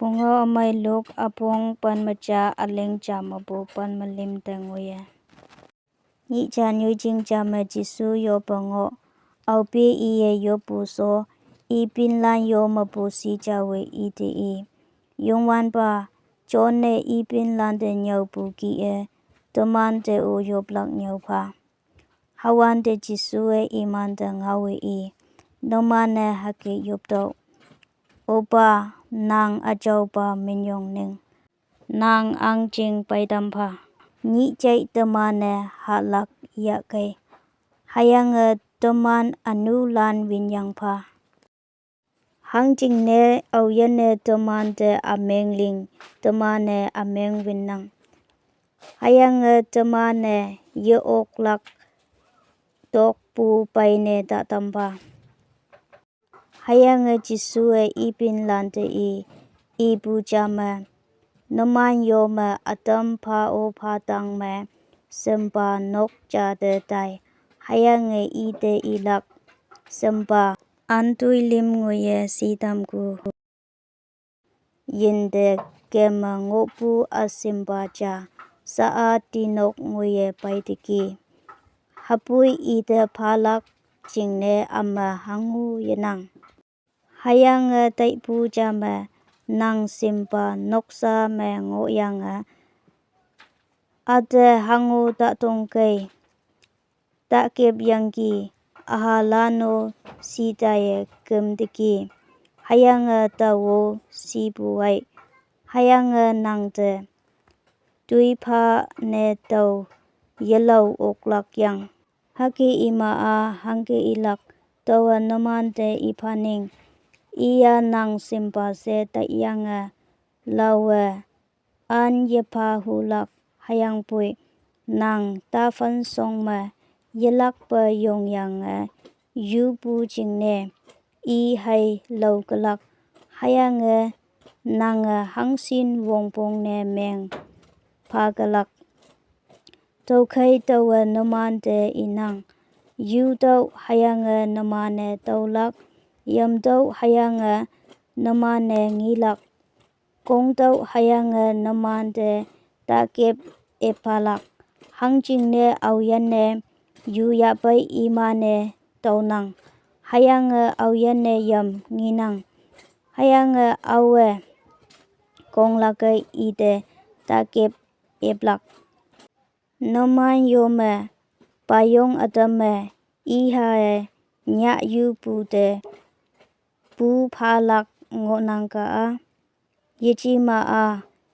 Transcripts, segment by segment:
Pungo may look apong panmacha aleng chamabu panmalim tenguye. Ni cha nyu jing cha ma jisu yo pango. Au pi iye yo puso. I Pinlan yo mapu si Jesuwe ite i. Yung wan pa. Chone I Pinlan de Nyao pu ki e. Toman de o yo blak Nyao pa. Hawan de Jesuwe iman de ngawe i. Nomane hake yupto. Opa nang ajau pa minyong ning. Nang ang jing paidam pa. Ni jay temane halak ya kay. Hayang teman anu lan winyang pa. Hang jing ne au yene teman de ameng ling. Temane ameng winang. Hayang temane ye ok lak. Tok pu paine datam pa. Hayang Jesuwe I Pinlan de I bu jama. Naman yo ma atam pa o pa tang me. Sempa nok ja de dai. Hayang I de ilak. Sempa antui lim nguye sidam ku. Yinde kema ngopu asimba ja. Saa tinok nguye paitiki. Hapui ide palak jingne ama hangu yenang. Hayang taipu jama nang simpa noksa me ngoyang ade hangu datong kay. Takib yangki ahalano sidaye kumdiki. Hayang tawo sibuay. Hayang nangde. Dui pa ne daw yelaw oklak yang. Haki ima hangke ilak. Tawa naman de ipaning. Iya nang simpa se tayang lawe. An yepa hulak hayang pui. Nang ta fan song ma. Yelak pa yong yang yu bu jingne. I hay law galak. Hayang nang hangsin wongpong ne meng pagalak. Tau kay tawa naman de inang. Yu daw hayang namane tawlak. Yam daw hayang namane ngilak. Kong daw hayang naman de takip epalak. Hang jing ne au yan ne yu yapay imane tawnang. Hayang au yan ne yam nginang. Hayang awe kong lakay ide takip eplak. Naman yo me payong adame iha nya yu pu de. Bu palak ngonang ka Yejima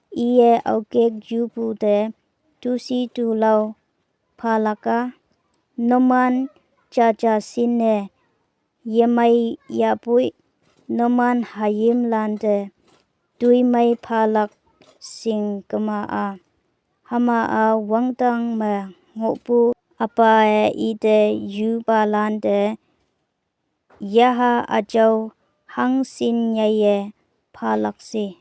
iye aukek yu pu de. Tusi tu law palaka. Naman jaja sine. Yemay yapui. Naman hayim lande. Dui may palak sing kama Hama wangtang me ngopu apa ide yu balande. Yaha ajau hang sin nyaye palaksi.